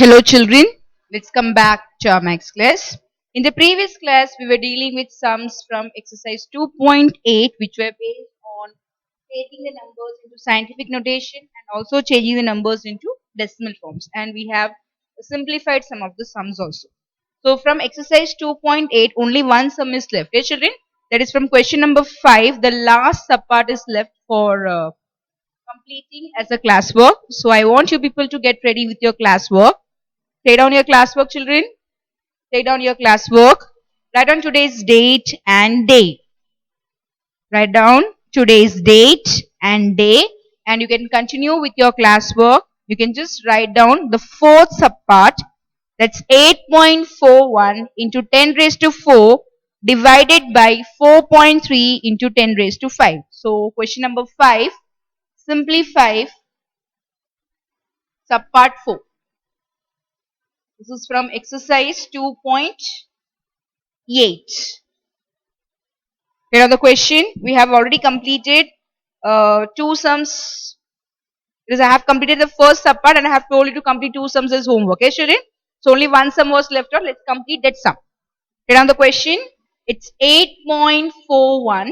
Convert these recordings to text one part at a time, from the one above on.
Hello children, let's come back to our maths class. In the previous class, we were dealing with sums from exercise 2.8 which were based on taking the numbers into scientific notation and also changing the numbers into decimal forms. And we have simplified some of the sums also. So from exercise 2.8, only one sum is left. Okay children? That is from question number 5. The last subpart is left for completing as a classwork. So I want you people to get ready with your classwork. Take down your classwork, children. Take down your classwork. Write down today's date and day. Write down today's date and day. And you can continue with your classwork. You can just write down the fourth subpart. That's 8.41 into 10 raised to 4 divided by 4.3 into 10 raised to 5. So question number 5. Simplify subpart 4. This is from exercise 2.8. Here are the question. We have already completed two sums. Because I have completed the first subpart and I have told you to complete two sums as homework. Okay, children? So only one sum was left out. Let's complete that sum. Here are the question. It's 8.41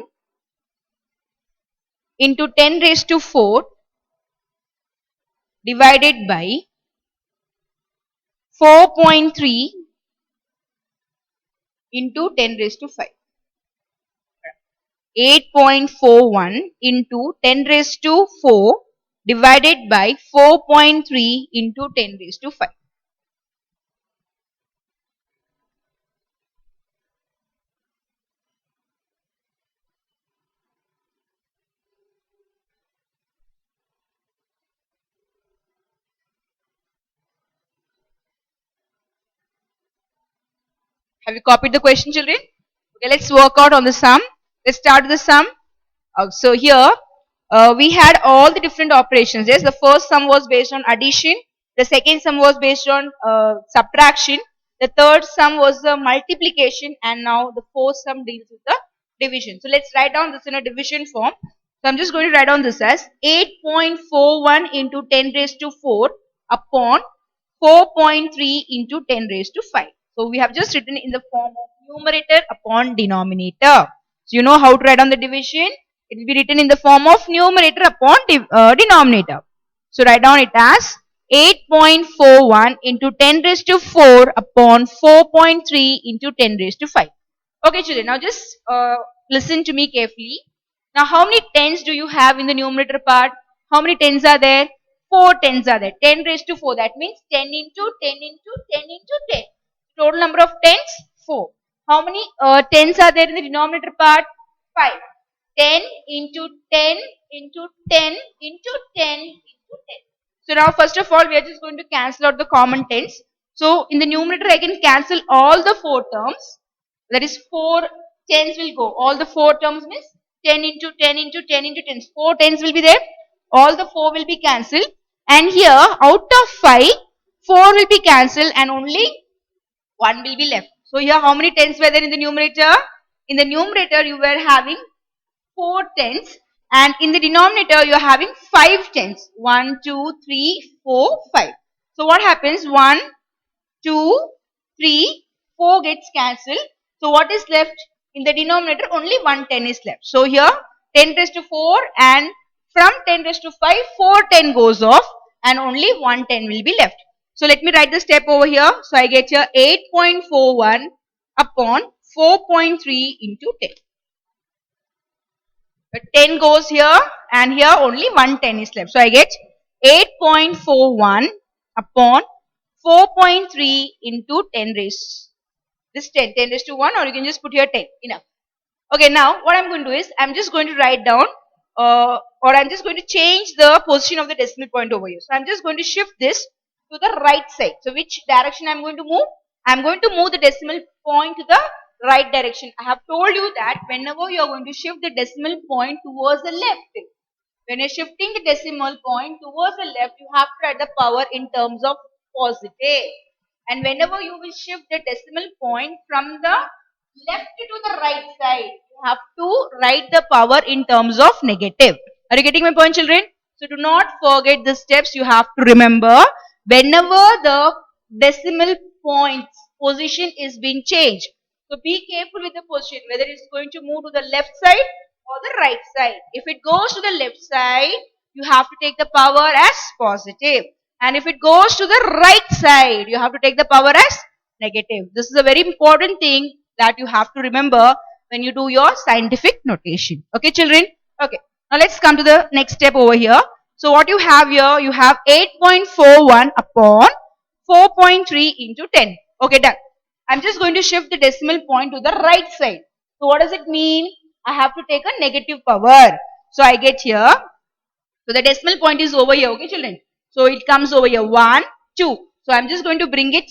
into 10 raised to 4 divided by 4.3 into 10 raised to 5. 8.41 into 10 raised to 4 divided by 4.3 into 10 raised to 5. Have you copied the question, children? Okay, let's work out on the sum. Let's start with the sum. So here we had all the different operations. Yes, the first sum was based on addition. The second sum was based on subtraction. The third sum was the multiplication, and now the fourth sum deals with the division. So let's write down this in a division form. So I'm just going to write down this as 8.41 into 10 raised to 4 upon 4.3 into 10 raised to 5. So we have just written in the form of numerator upon denominator. So you know how to write down the division. It will be written in the form of numerator upon denominator. So write down it as 8.41 into 10 raised to 4 upon 4.3 into 10 raised to 5. Okay children, now just listen to me carefully. Now how many tens do you have in the numerator part? How many tens are there? 4 tens are there. 10 raised to 4, that means 10 into 10 into 10 into 10. Total number of tens? 4. How many tens are there in the denominator part? 5. 10 into 10 into 10 into 10 into 10. So now first of all we are just going to cancel out the common tens. So in the numerator I can cancel all the 4 terms. That is 4 tens will go. All the 4 terms means 10 into 10 into 10 into 10. 4 tens will be there. All the 4 will be cancelled. And here out of 5, 4 will be cancelled and only 1 will be left. So here how many tens were there in the numerator? In the numerator you were having 4 tens and in the denominator you are having 5 tens. 1, 2, 3, 4, 5. So what happens? 1, 2, 3, 4 gets cancelled. So what is left? In the denominator only 1 10 is left. So here 10 raised to 4 and from 10 raised to 5, 4 10 goes off and only 1 10 will be left. So let me write the step over here. So I get here 8.41 upon 4.3 into 10. But 10 goes here and here only 1 10 is left. So I get 8.41 upon 4.3 into 10 raised. This 10 raised to 1 or you can just put here 10. Enough. Okay, now what I'm going to do is I'm just going to write down or I'm just going to change the position of the decimal point over here. So I'm just going to shift this to the right side. So which direction I'm going to move? I'm going to move the decimal point to the right direction. I have told you that whenever you are going to shift the decimal point towards the left, when you're shifting the decimal point towards the left, you have to write the power in terms of positive. And whenever you will shift the decimal point from the left to the right side, you have to write the power in terms of negative. Are you getting my point, children? So do not forget the steps you have to remember. Whenever the decimal points position is being changed. So be careful with the position, whether it's going to move to the left side or the right side. If it goes to the left side, you have to take the power as positive. And if it goes to the right side, you have to take the power as negative. This is a very important thing that you have to remember when you do your scientific notation. Okay, children? Okay. Now let's come to the next step over here. So what you have here, you have 8.41 upon 4.3 into 10. Okay, done. I'm just going to shift the decimal point to the right side. So what does it mean? I have to take a negative power. So I get here. So the decimal point is over here. Okay, children. So it comes over here. 1, 2. So I'm just going to bring it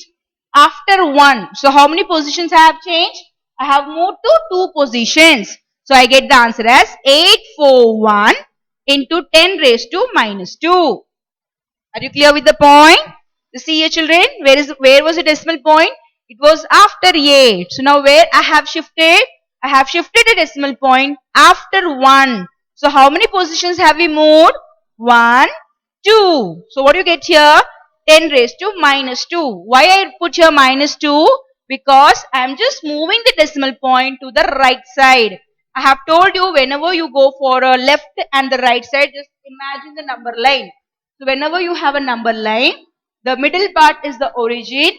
after 1. So how many positions I have changed? I have moved to 2 positions. So I get the answer as 841 into 10 raised to minus 2. Are you clear with the point? You see here, children, where was the decimal point? It was after 8. So now where I have shifted? I have shifted the decimal point after 1. So how many positions have we moved? 1, 2. So what do you get here? 10 raised to minus 2. Why I put here minus 2? Because I am just moving the decimal point to the right side. I have told you whenever you go for a left and the right side, just imagine the number line. So whenever you have a number line, the middle part is the origin,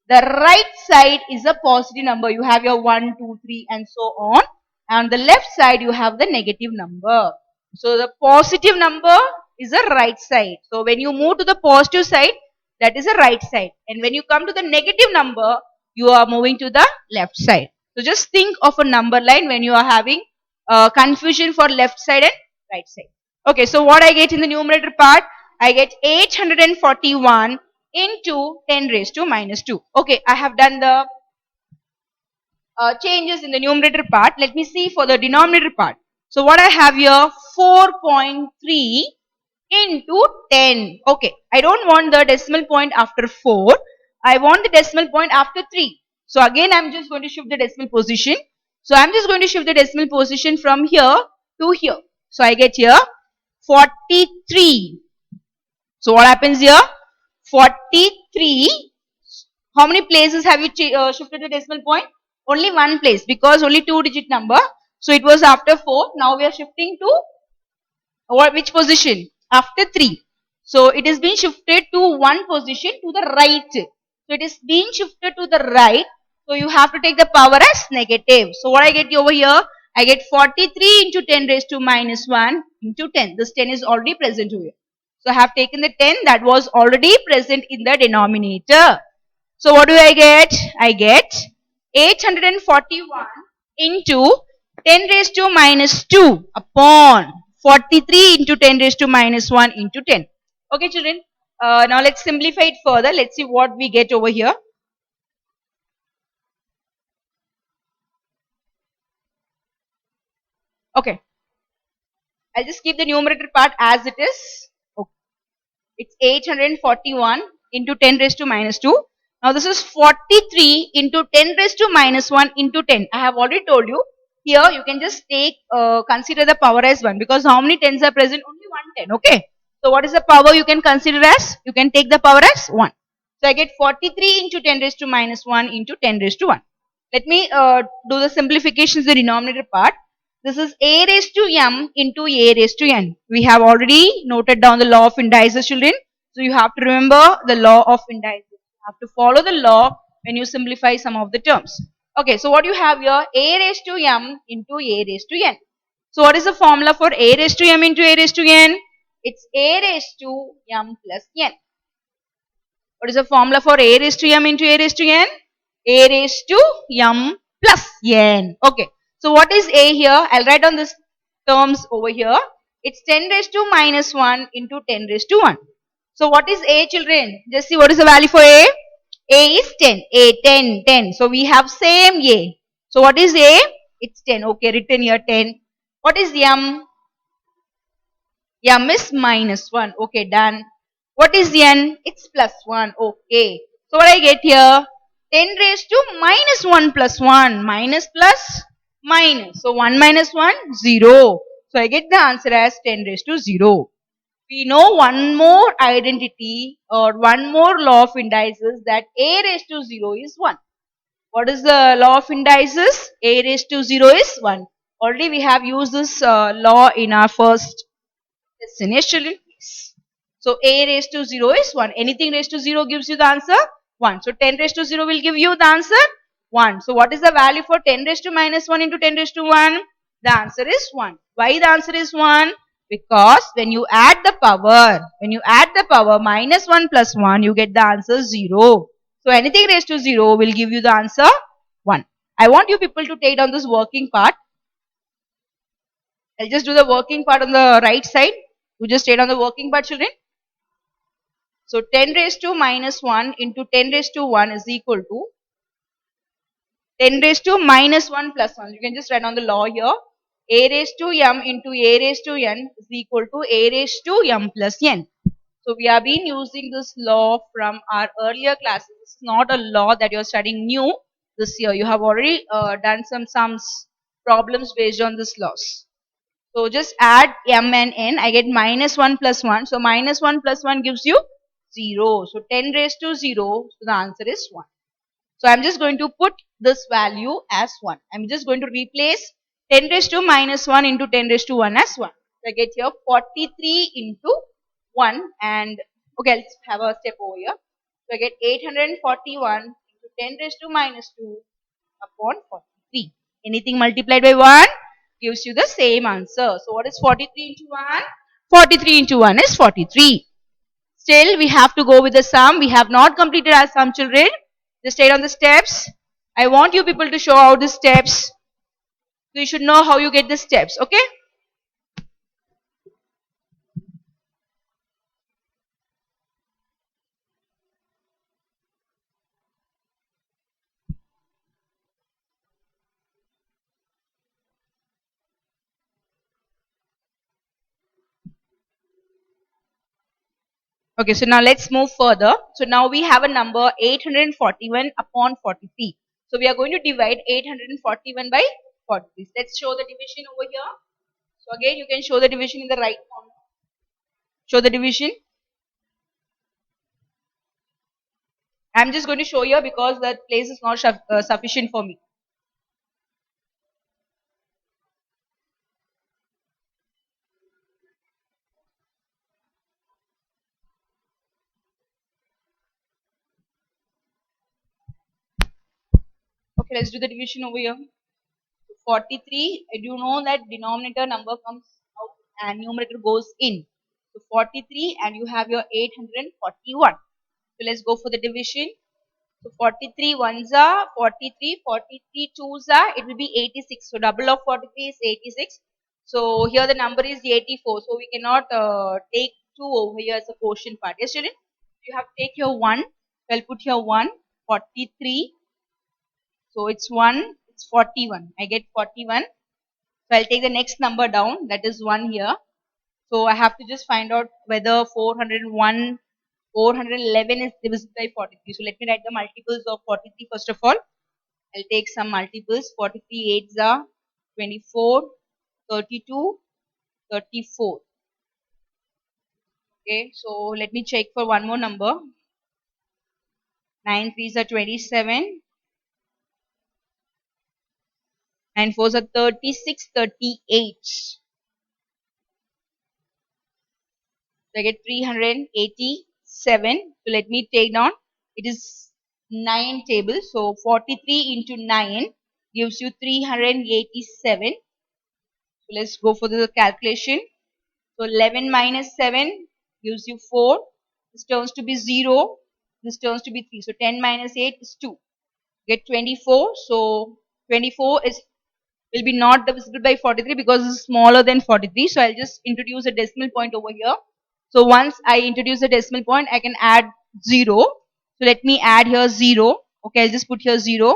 the right side is a positive number. You have your 1, 2, 3 and so on. And the left side you have the negative number. So the positive number is the right side. So when you move to the positive side, that is the right side. And when you come to the negative number, you are moving to the left side. So just think of a number line when you are having confusion for left side and right side. Okay, so what I get in the numerator part? I get 841 into 10 raised to minus 2. Okay, I have done the changes in the numerator part. Let me see for the denominator part. So what I have here, 4.3 into 10. Okay, I don't want the decimal point after 4. I want the decimal point after 3. So again, I'm just going to shift the decimal position. So I'm just going to shift the decimal position from here to here. So I get here 43. So what happens here? 43. How many places have you shifted the decimal point? Only one place, because only 2-digit number. So it was after 4. Now we are shifting to which position? After 3. So it is being shifted to one position to the right. So it is being shifted to the right. So you have to take the power as negative. So what I get over here? I get 43 into 10 raised to minus 1 into 10. This 10 is already present here. So I have taken the 10 that was already present in the denominator. So what do I get? I get 841 into 10 raised to minus 2 upon 43 into 10 raised to minus 1 into 10. Okay, children. Now let's simplify it further. Let's see what we get over here. Okay. I'll just keep the numerator part as it is. Okay. It's 841 into 10 raised to minus 2. Now this is 43 into 10 raised to minus 1 into 10. I have already told you. Here you can just take, consider the power as 1, because how many 10s are present? Only one 10. Okay. So what is the power you can consider as? You can take the power as 1. So I get 43 into 10 raised to minus 1 into 10 raised to 1. Let me do the simplifications in the denominator part. This is a raised to m into a raised to n. We have already noted down the law of indices, children. So you have to remember the law of indices. You have to follow the law when you simplify some of the terms. Okay, so what you have here, a raised to m into a raised to n. So what is the formula for a raised to m into a raised to n? It's a raised to m plus n. What is the formula for a raised to m into a raised to n? A raised to m plus n. Okay. So what is a here? I'll write on this terms over here. It's 10 raised to minus 1 into 10 raised to 1. So what is a, children? Just see what is the value for a? A is 10. A 10, 10. So we have same a. So what is a? It's 10. Okay, written here 10. What is m? M is minus 1. Okay, done. What is n? It's plus 1. Okay. So what I get here? 10 raised to minus 1 plus 1. Minus plus minus. So 1 minus 1, 0. So I get the answer as 10 raised to 0. We know one more identity or one more law of indices, that a raised to 0 is 1. What is the law of indices? A raised to 0 is 1. Already we have used this law in our first lesson. Yes, children? So a raised to 0 is 1. Anything raised to 0 gives you the answer 1. So 10 raised to 0 will give you the answer 1. So what is the value for 10 raised to minus 1 into 10 raised to 1? The answer is 1. Why the answer is 1? Because when you add the power minus 1 plus 1, you get the answer 0. So anything raised to 0 will give you the answer 1. I want you people to take down this working part. I'll just do the working part on the right side. You just take down the working part, children. So 10 raised to minus 1 into 10 raised to 1 is equal to 10 raised to minus 1 plus 1. You can just write on the law here. A raised to m into a raised to n is equal to a raised to m plus n. So we have been using this law from our earlier classes. This is not a law that you are studying new this year. You have already done some sums problems based on this laws. So just add m and n. I get minus 1 plus 1. So minus 1 plus 1 gives you 0. So 10 raised to 0. So the answer is 1. So I'm just going to put this value as 1. I'm just going to replace 10 raised to minus 1 into 10 raised to 1 as 1. So I get here 43 into 1, and okay, let's have a step over here. So I get 841 into 10 raised to minus 2 upon 43. Anything multiplied by 1 gives you the same answer. So what is 43 into 1? 43 into 1 is 43. Still, we have to go with the sum. We have not completed our sum, children. Just stay on the steps. I want you people to show out the steps. So you should know how you get the steps, okay? Okay, so now let's move further. So now we have a number 841 upon 43. So we are going to divide 841 by 43. Let's show the division over here. So again, you can show the division in the right corner. Show the division. I'm just going to show here because the place is not sufficient for me. Okay, let's do the division over here. 43, you know that denominator number comes out and numerator goes in. So 43 and you have your 841. So let's go for the division. So 43 ones are 43, 43 twos are, it will be 86. So double of 43 is 86. So here the number is 84. So we cannot take 2 over here as a quotient part. Yes, children? You have to take your 1. So I'll put here 1, 43. So it's 1, it's 41. I get 41. So I'll take the next number down, that is 1 here. So I have to just find out whether 401, 411 is divisible by 43. So let me write the multiples of 43 first of all. I'll take some multiples. 43 8s are 24, 32, 34. Okay, so let me check for one more number. 9 3s are 27. 9 4s are 36, 38. So I get 387. So let me take down. It is 9 tables. So 43 into 9 gives you 387. So let's go for the calculation. So 11 minus 7 gives you 4. This turns to be 0. This turns to be 3. So 10 minus 8 is 2. Get 24. So 24 is will be not divisible by 43 because it's smaller than 43. So I'll just introduce a decimal point over here. So once I introduce a decimal point, I can add 0. So let me add here 0. Okay, I'll just put here 0.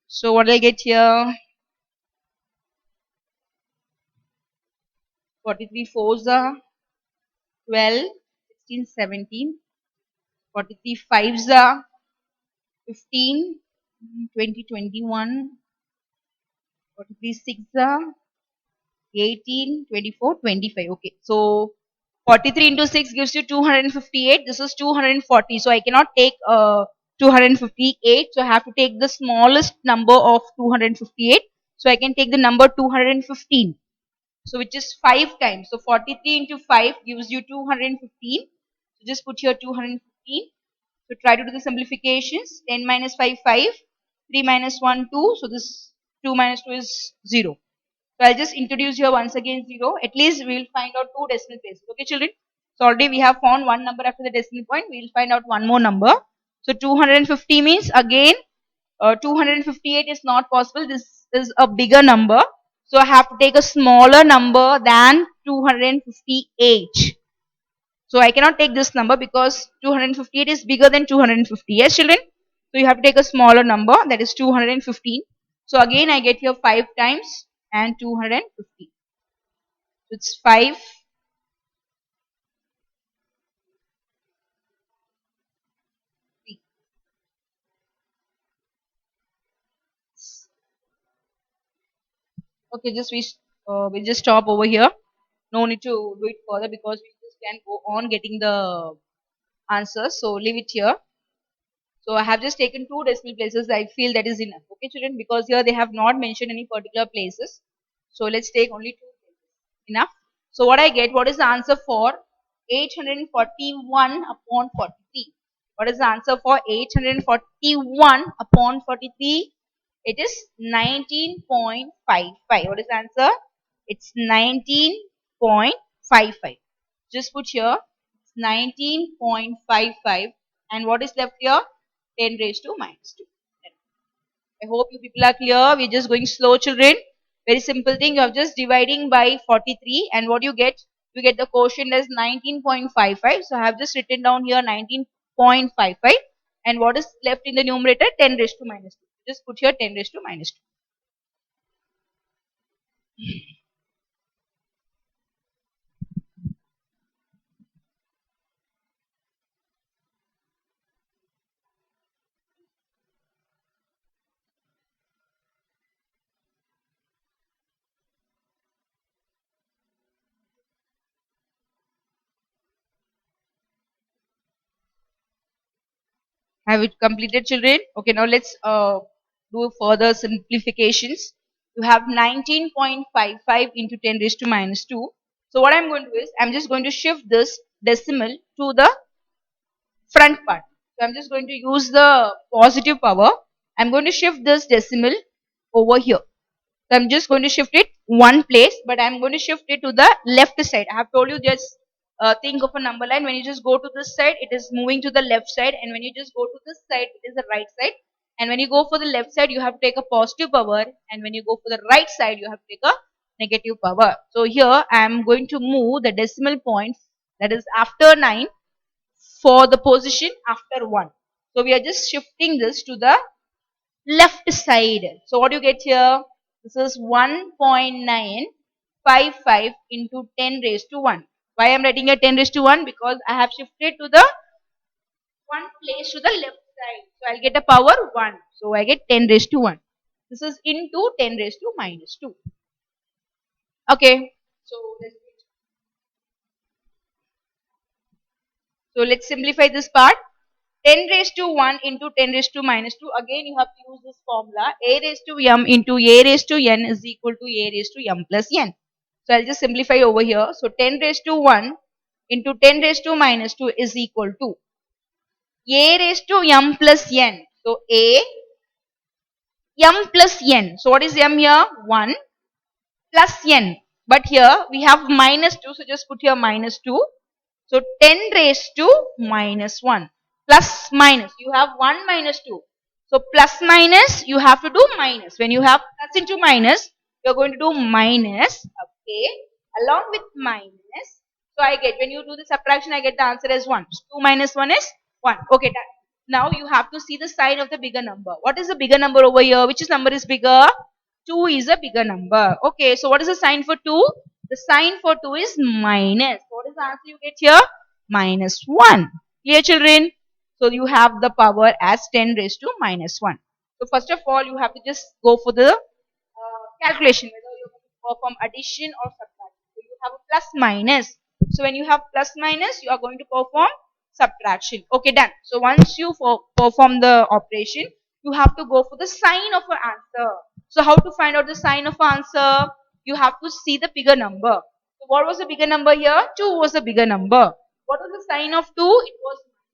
So what I'll get here? 43 fours are 12, 16, 17. 43 fives are 15, 20, 21. 43 six are 18, 24, 25. Okay, so 43 into 6 gives you 258. This is 240. So I cannot take 258. So I have to take the smallest number of 258. So I can take the number 215. So which is 5 times. So 43 into 5 gives you 215. So just put here 215. So try to do the simplifications. 10 minus 5, 5. 3 minus 1, 2. So this 2 minus 2 is 0. So I'll just introduce here once again 0. At least we will find out two decimal places. Okay, children. So already we have found one number after the decimal point. We will find out one more number. So 250 means again 258 is not possible. This is a bigger number. So I have to take a smaller number than 258. So I cannot take this number because 258 is bigger than 250. Yes, children? So you have to take a smaller number, that is 215. So again I get here 5 times and 250. So it's 5. Okay, just we'll just stop over here. No need to do it further because we just can go on getting the answers. So leave it here. So I have just taken two decimal places. I feel that is enough. Okay, children, because here they have not mentioned any particular places. So let's take only two places. Enough. So what I get, what is the answer for 841 upon 43? What is the answer for 841 upon 43? It is 19.55. What is the answer? It's 19.55. Just put here 19.55. And what is left here? 10 raised to minus 2. I hope you people are clear. We're just going slow, children. Very simple thing. You are just dividing by 43, and what you get? You get the quotient as 19.55. So I have just written down here 19.55. And what is left in the numerator? 10 raised to minus 2. Just put here 10 raised to minus 2. Have it completed, children? Okay, now let's do further simplifications. You have 19.55 into 10 raised to minus 2. So what I'm going to do is, I'm just going to shift this decimal to the front part. So I'm just going to use the positive power. I'm going to shift this decimal over here. So I'm just going to shift it one place, but I'm going to shift it to the left side. I have told you, just think of a number line. When you just go to this side, it is moving to the left side, and when you just go to this side, it is the right side. And when you go for the left side, you have to take a positive power, and when you go for the right side, you have to take a negative power. So here I am going to move the decimal point, that is after 9, for the position after 1. So we are just shifting this to the left side. So what do you get here? This is 1.955 into 10 raised to 1. Why I am writing a 10 raised to 1? Because I have shifted to the one place to the left side. So I'll get a power 1. So I get 10 raised to 1. This is into 10 raised to minus 2. Okay. So let's simplify this part. 10 raised to 1 into 10 raised to minus 2. Again, you have to use this formula. A raised to m into a raised to n is equal to a raised to m plus n. So I'll just simplify over here. So 10 raised to 1 into 10 raised to minus 2 is equal to a raised to m plus n. So a m plus n. So what is m here? 1 plus n. But here we have minus 2. So just put here minus 2. So 10 raised to minus 1. Plus minus. You have 1 minus 2. So plus minus, you have to do minus. When you have plus into minus, you are going to do minus. Okay. Along with minus. So I get, when you do the subtraction, I get the answer as 1. So 2 minus 1 is 1. Okay, done. Now you have to see the sign of the bigger number. What is the bigger number over here? Which number is bigger? 2 is a bigger number. Okay, so what is the sign for 2? The sign for 2 is minus. What is the answer you get here? Minus 1. Clear, children? So you have the power as 10 raised to minus 1. So first of all, you have to just go for the calculation, whether you perform addition or subtraction. So you have a plus minus. So when you have plus minus, you are going to perform subtraction. Okay, done. So once you perform the operation, you have to go for the sign of an answer. So how to find out the sign of answer? You have to see the bigger number. So what was the bigger number here? 2 was the bigger number. What was the sign of 2? It was minus.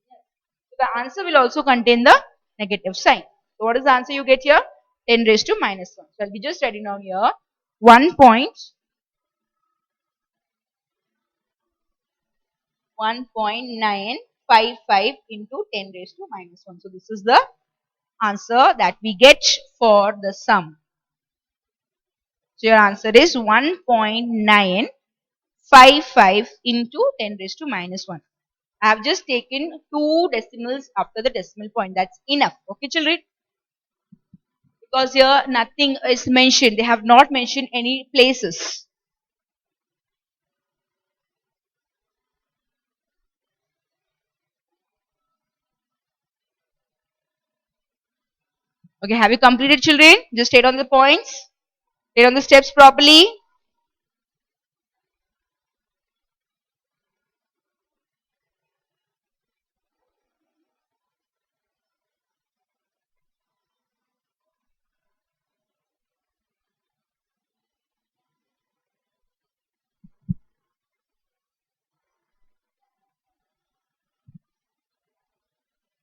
So the answer will also contain the negative sign. So what is the answer you get here? 10 raised to minus 1. So I'll be just writing down here 1.955 into 10 raised to minus 1. So this is the answer that we get for the sum. So your answer is 1.955 into 10 raised to minus 1. I have just taken 2 decimals after the decimal point. That's enough. Okay, children? Because here nothing is mentioned. They have not mentioned any places. Okay, have you completed, children? Just state on the points. State on the steps properly.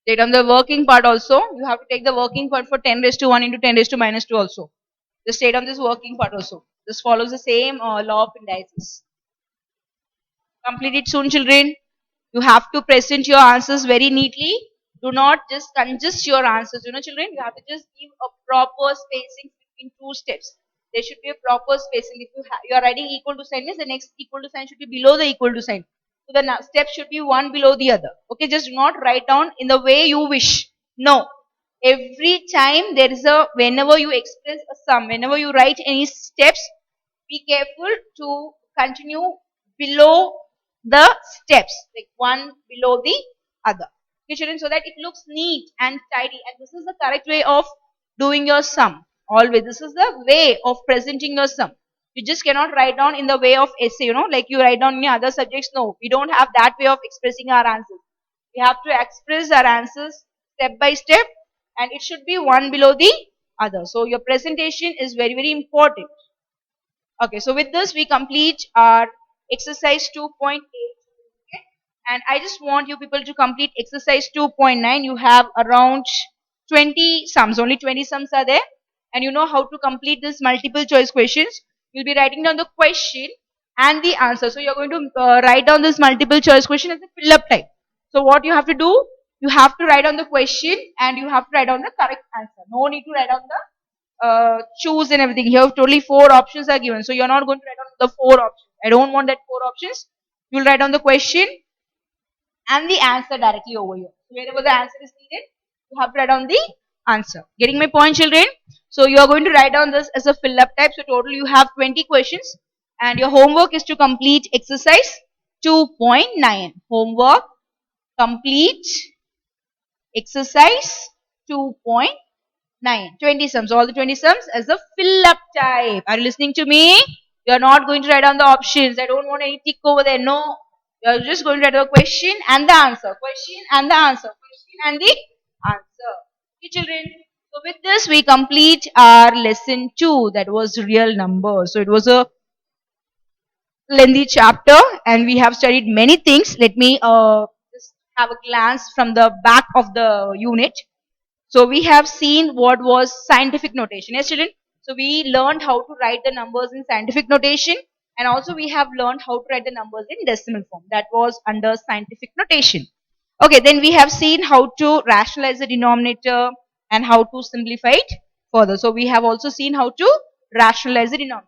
State on the working part also. You have to take the working part for 10 raised to 1 into 10 raised to minus 2 also. Just state on this working part also. This follows the same law of indices. Complete it soon, children. You have to present your answers very neatly. Do not just congest your answers. You know, children, you have to just give a proper spacing between two steps. There should be a proper spacing. If you are writing equal to sign, means the next equal to sign should be below the equal to sign. So the step should be one below the other. Okay, just do not write down in the way you wish. No. Every time there is a, whenever you express a sum, whenever you write any steps, be careful to continue below the steps, like one below the other. Okay, children, so that it looks neat and tidy. And this is the correct way of doing your sum. Always, this is the way of presenting your sum. You just cannot write down in the way of essay, like you write down in other subjects. No, we don't have that way of expressing our answers. We have to express our answers step by step, and it should be one below the other. So your presentation is very, very important. Okay, so with this we complete our exercise 2.8. Okay? And I just want you people to complete exercise 2.9. You have around 20 sums, only 20 sums are there. And you know how to complete this multiple choice questions. You'll be writing down the question and the answer. So you're going to write down this multiple choice question as a fill up type. So what you have to do, you have to write down the question and you have to write down the correct answer. No need to write down the choose and everything. Here totally 4 options are given. So you're not going to write down the 4 options. I don't want that 4 options. You'll write down the question and the answer directly over here. So wherever the answer is needed, you have to write down the answer. Getting my point, children? So you are going to write down this as a fill up type. So total you have 20 questions and your homework is to complete exercise 2.9. Homework, complete exercise 2.9. 20 sums, all the 20 sums as a fill up type. Are you listening to me? You are not going to write down the options. I don't want any tick over there. No. You are just going to write the question and the answer. Question and the answer. Question and the answer. Okay, children. So with this we complete our lesson 2, that was real numbers. So it was a lengthy chapter and we have studied many things. Let me just have a glance from the back of the unit. So we have seen what was scientific notation. Yes, children. So we learned how to write the numbers in scientific notation, and also we have learned how to write the numbers in decimal form. That was under scientific notation. Okay, then we have seen how to rationalize the denominator and how to simplify it further. So we have also seen how to rationalize the denominator.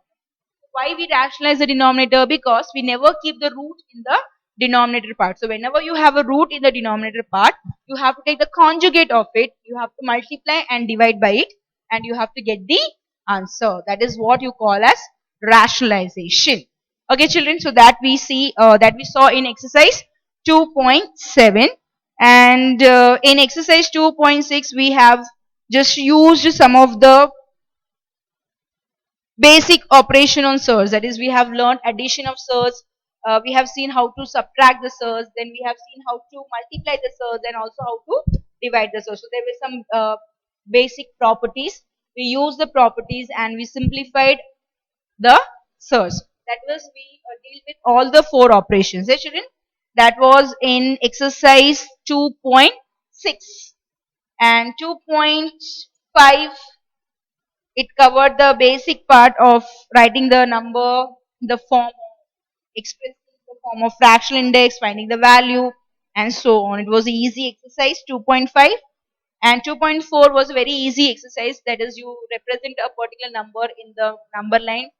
Why we rationalize the denominator? Because we never keep the root in the denominator part. So whenever you have a root in the denominator part, you have to take the conjugate of it, you have to multiply and divide by it, and you have to get the answer. That is what you call as rationalization. Okay, children, so that we saw in exercise 2.7, and in exercise 2.6 we have just used some of the basic operation on surds. That is, we have learned addition of surds, we have seen how to subtract the surds, then we have seen how to multiply the surds and also how to divide the surds. So there were some basic properties. We used the properties and we simplified the surds. That was we deal with all the four operations. Eh, children? That was in exercise 2.6 and 2.5. It covered the basic part of writing the number in the form of expressing the form of fractional index, finding the value, and so on. It was an easy exercise 2.5, and 2.4 was a very easy exercise. That is, you represent a particular number in the number line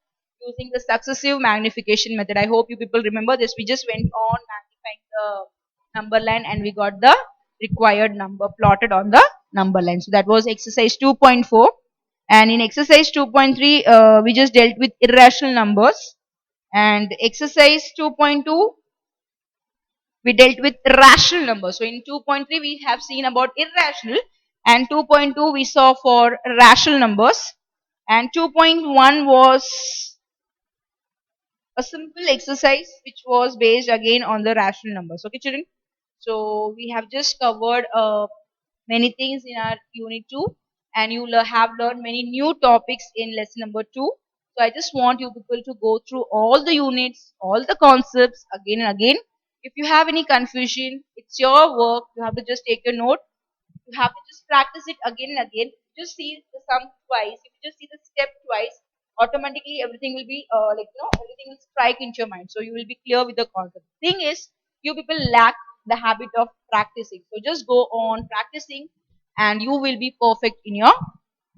using the successive magnification method. I hope you people remember this. We just went on magnifying the number line and we got the required number plotted on the number line. So that was exercise 2.4. And in exercise 2.3, we just dealt with irrational numbers. And exercise 2.2, we dealt with rational numbers. So in 2.3, we have seen about irrational, and 2.2 we saw for rational numbers, and 2.1 was a simple exercise which was based again on the rational numbers. Okay, children. So we have just covered many things in our unit 2, and you have learned many new topics in lesson number 2. So I just want you people to go through all the units, all the concepts again and again. If you have any confusion, it's your work. You have to just take a note. You have to just practice it again and again. Just see the sum twice. If you just see the step twice, automatically everything will be everything will strike into your mind. So you will be clear with the concept. Thing is, you people lack the habit of practicing. So just go on practicing, and you will be perfect in your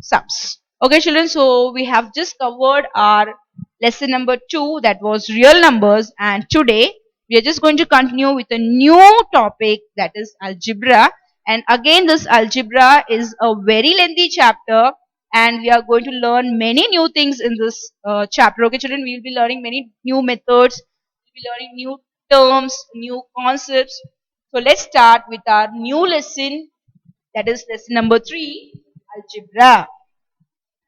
sums. Okay, children. So we have just covered our lesson number 2, that was real numbers, and today we are just going to continue with a new topic, that is algebra. And again, this algebra is a very lengthy chapter, and we are going to learn many new things in this chapter. Okay, children, we will be learning many new methods, we'll be learning new terms, new concepts. So let's start with our new lesson, that is lesson number 3, algebra.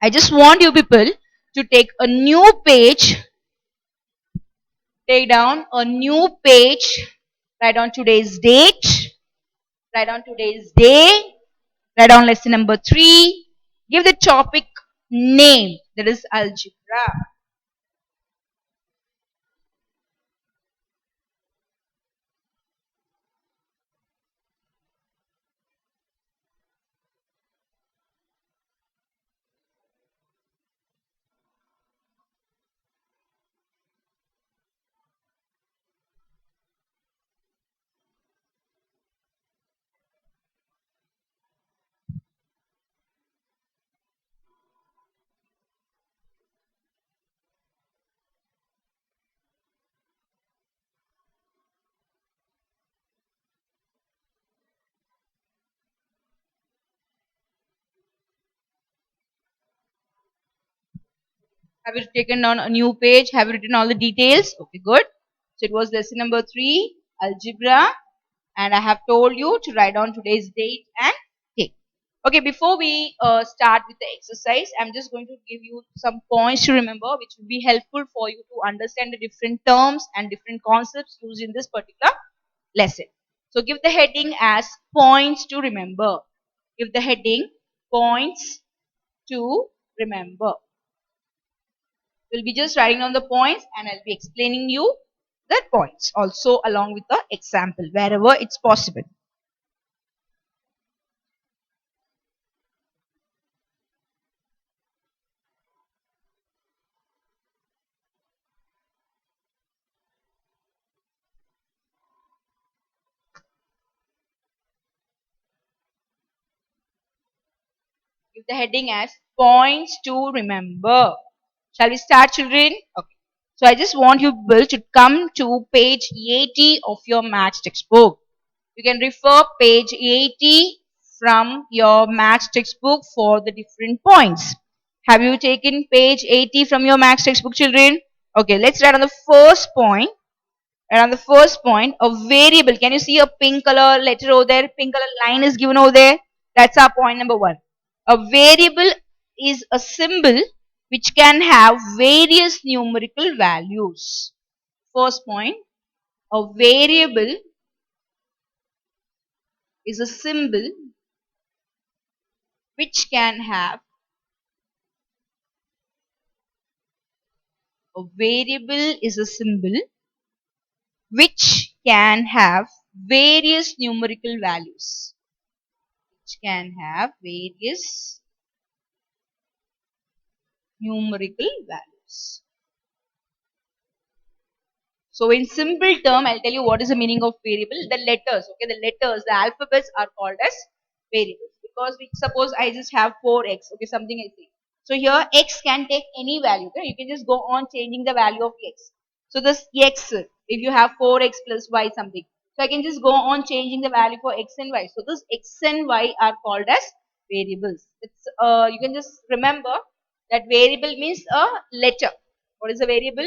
I just want you people to take a new page, take down a new page, write down today's date, write down today's day, write down lesson number 3, give the topic name, that is algebra. Have you taken down a new page? Have you written all the details? Okay, good. So it was lesson number 3, algebra, and I have told you to write down today's date and day. Okay, before we start with the exercise, I'm just going to give you some points to remember, which will be helpful for you to understand the different terms and different concepts used in this particular lesson. So give the heading as points to remember. Give the heading points to remember. We'll be just writing down the points and I'll be explaining you the points also along with the example wherever it's possible. Give the heading as points to remember. Shall we start, children? Okay. So I just want you people to come to page 80 of your maths textbook. You can refer page 80 from your maths textbook for the different points. Have you taken page 80 from your maths textbook, children? Okay, let's write on the first point. And on the first point, a variable. Can you see a pink color letter over there? Pink color line is given over there. That's our point number 1. A variable is a symbol which can have various numerical values. First point, A variable is a symbol which can have a variable is a symbol which can have various numerical values. Which can have various numerical values. So in simple term, I'll tell you what is the meaning of variable. The letters, okay, the letters, the alphabets are called as variables. Because we suppose I just have 4x, okay, something I say. So here x can take any value, okay? You can just go on changing the value of x. So this x, if you have 4x plus y something. So I can just go on changing the value for x and y. So this x and y are called as variables. It's you can just remember that variable means a letter. What is a variable?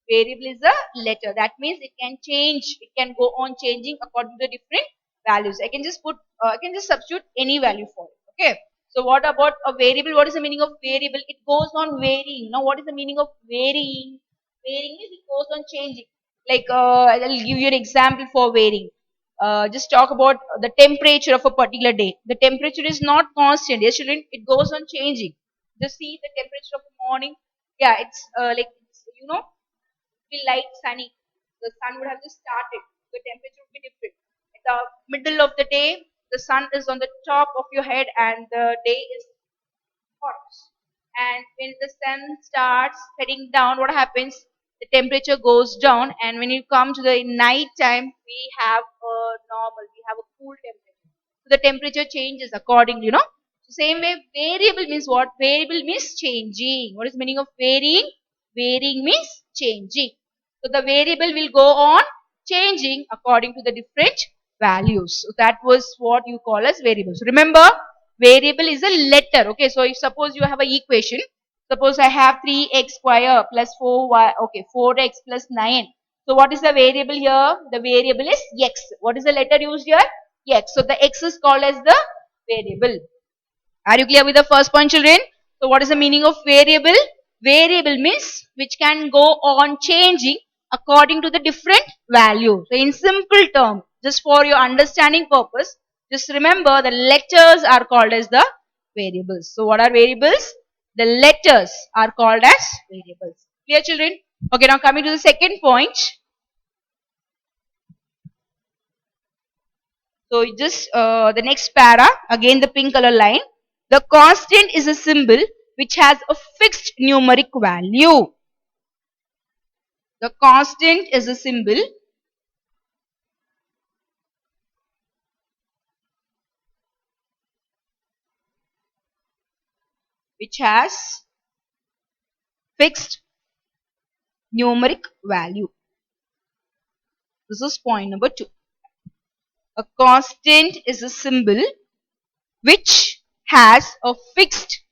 Variable is a letter. That means it can change. It can go on changing according to different values. I can just put, I can just substitute any value for it. Okay. So what about a variable? What is the meaning of variable? It goes on varying. Now what is the meaning of varying? Varying is it goes on changing. Like I'll give you an example for varying. Just talk about the temperature of a particular day. The temperature is not constant. Yes, children. It goes on changing. Just see the temperature of the morning. Yeah, it's like it's, be light sunny. The sun would have just started. The temperature would be different. At the middle of the day, the sun is on the top of your head and the day is hot. And when the sun starts heading down, what happens? The temperature goes down, and when you come to the night time, we have a normal, we have a cool temperature. So the temperature changes accordingly. So same way, variable means what? Variable means changing. What is the meaning of varying? Varying means changing. So the variable will go on changing according to the different values. So that was what you call as variables. Remember, variable is a letter. Okay, so if suppose you have a equation, suppose I have 3x square plus 4y, okay, 4x plus 9. So what is the variable here? The variable is x. What is the letter used here? X. So the x is called as the variable. Are you clear with the first point, children? So what is the meaning of variable? Variable means which can go on changing according to the different value. So in simple term, just for your understanding purpose, just remember the letters are called as the variables. So what are variables? The letters are called as variables. Clear, children? Okay, now coming to the second point. So just the next para, again the pink color line. The constant is a symbol which has a fixed numeric value. The constant is a symbol which has fixed numeric value. This is point number 2. A constant is a symbol which has a fixed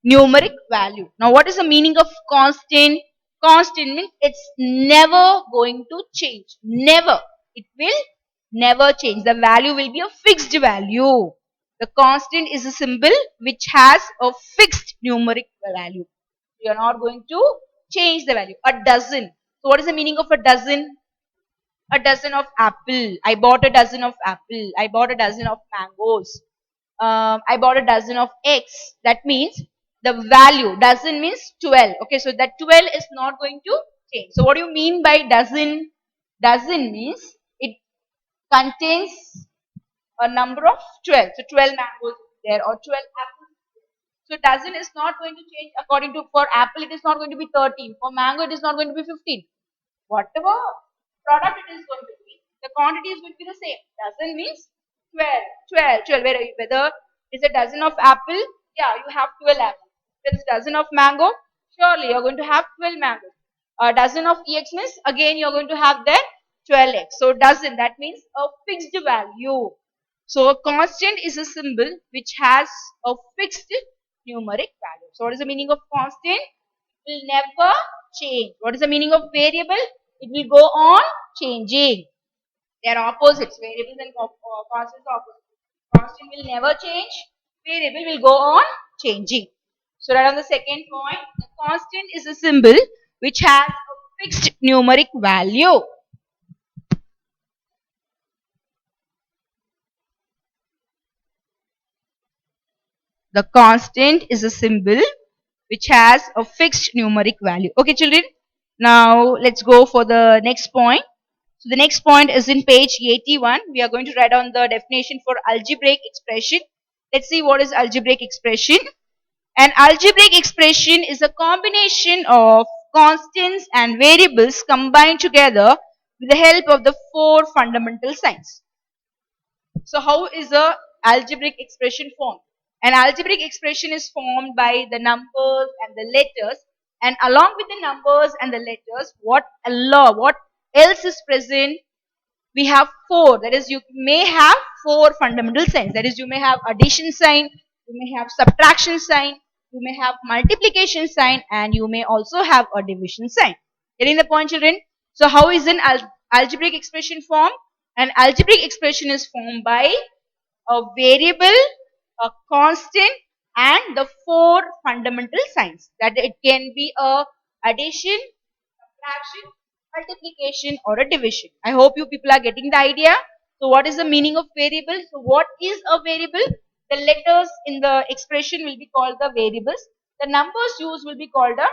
numeric value. Now what is the meaning of constant? Constant means it's never going to change. Never. It will never change. The value will be a fixed value. The constant is a symbol which has a fixed numeric value. You are not going to change the value. A dozen. So what is the meaning of a dozen? A dozen of apple. I bought a dozen of apple. I bought a dozen of mangoes. I bought a dozen of eggs. That means the value, dozen means 12. Okay, so that 12 is not going to change. So what do you mean by dozen? Dozen means it contains a number of 12. So 12 mangoes there or 12 apples. So dozen is not going to change according to, for apple it is not going to be 13. For mango it is not going to be 15. Whatever product it is going to be, the quantity is going to be the same. Dozen means 12. Whether it's a dozen of apple, yeah, you have 12 apples. If it's a dozen of mango, surely you're going to have 12 mangoes. A dozen of eggs means again you're going to have then 12 eggs. So dozen, that means a fixed value. So a constant is a symbol which has a fixed numeric value. So what is the meaning of constant? It will never change. What is the meaning of variable? It will go on changing. They are opposites. Variables and constants are opposites. Constant will never change. Variable will go on changing. So right on the second point, the constant is a symbol which has a fixed numeric value. The constant is a symbol which has a fixed numeric value. Okay, children. Now let's go for the next point. So the next point is in page 81. We are going to write down the definition for algebraic expression. Let's see what is algebraic expression. An algebraic expression is a combination of constants and variables combined together with the help of the four fundamental signs. So how is a algebraic expression formed? An algebraic expression is formed by the numbers and the letters, and along with the numbers and the letters, what else is present? We have four. That is, you may have four fundamental signs. That is, you may have addition sign, you may have subtraction sign, you may have multiplication sign, and you may also have a division sign. Getting the point, children? So how is an algebraic expression formed? An algebraic expression is formed by a variable, a constant, and the four fundamental signs. That it can be a addition, subtraction, multiplication, or a division. I hope you people are getting the idea. So what is the meaning of variable? So what is a variable? The letters in the expression will be called the variables. The numbers used will be called a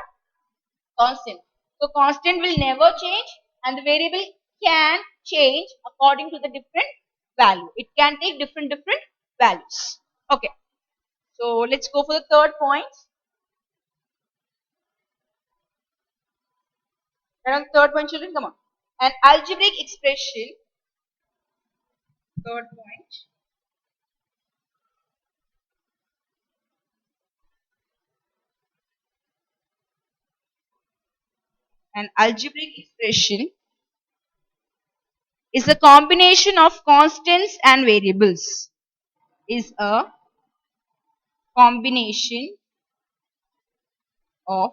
constant. So constant will never change, and the variable can change according to the different value. It can take different values. Okay. So let's go for the third point. And on the third point, children, come on. An algebraic expression. Third point. An algebraic expression is a combination of constants and variables. Is a combination of